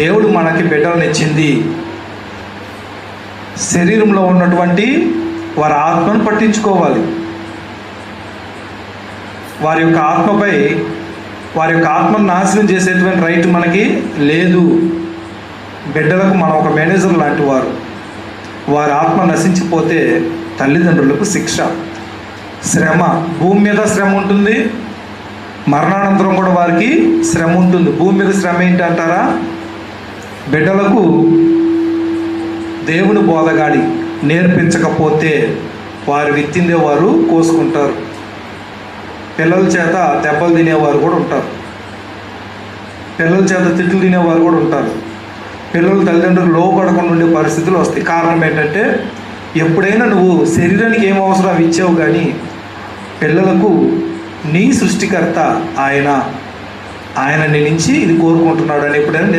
దేవుడు మనకి బిడ్డలను ఇచ్చింది. శరీరంలో ఉన్నటువంటి వారి ఆత్మను పట్టించుకోవాలి. వారి యొక్క ఆత్మపై వారి యొక్క ఆత్మను నాశనం చేసేటువంటి రైట్ మనకి లేదు. బిడ్డలకు మనం ఒక మేనేజర్ లాంటి వారు. వారి ఆత్మ నశించిపోతే తల్లిదండ్రులకు శిక్ష, శ్రమ. భూమి మీద శ్రమ ఉంటుంది, మరణానంతరం కూడా వారికి శ్రమ ఉంటుంది. భూమి మీద శ్రమ ఏంటి అంటారా? బిడ్డలకు దేవుని బోధగాడి నేర్పించకపోతే వారు విత్తిందే వారు కోసుకుంటారు. పిల్లల చేత దెబ్బలు తినేవారు కూడా ఉంటారు, పిల్లల చేత తిట్లు తినేవారు కూడా ఉంటారు. పిల్లలు తల్లిదండ్రులు లోపడకుండా ఉండే పరిస్థితులు వస్తాయి. కారణం ఏంటంటే, ఎప్పుడైనా నువ్వు శరీరానికి ఏం అవసరం అవి ఇచ్చావు, కానీ పిల్లలకు నీ సృష్టికర్త ఆయన నీ నుంచి ఇది కోరుకుంటున్నాడు అని ఎప్పుడైనా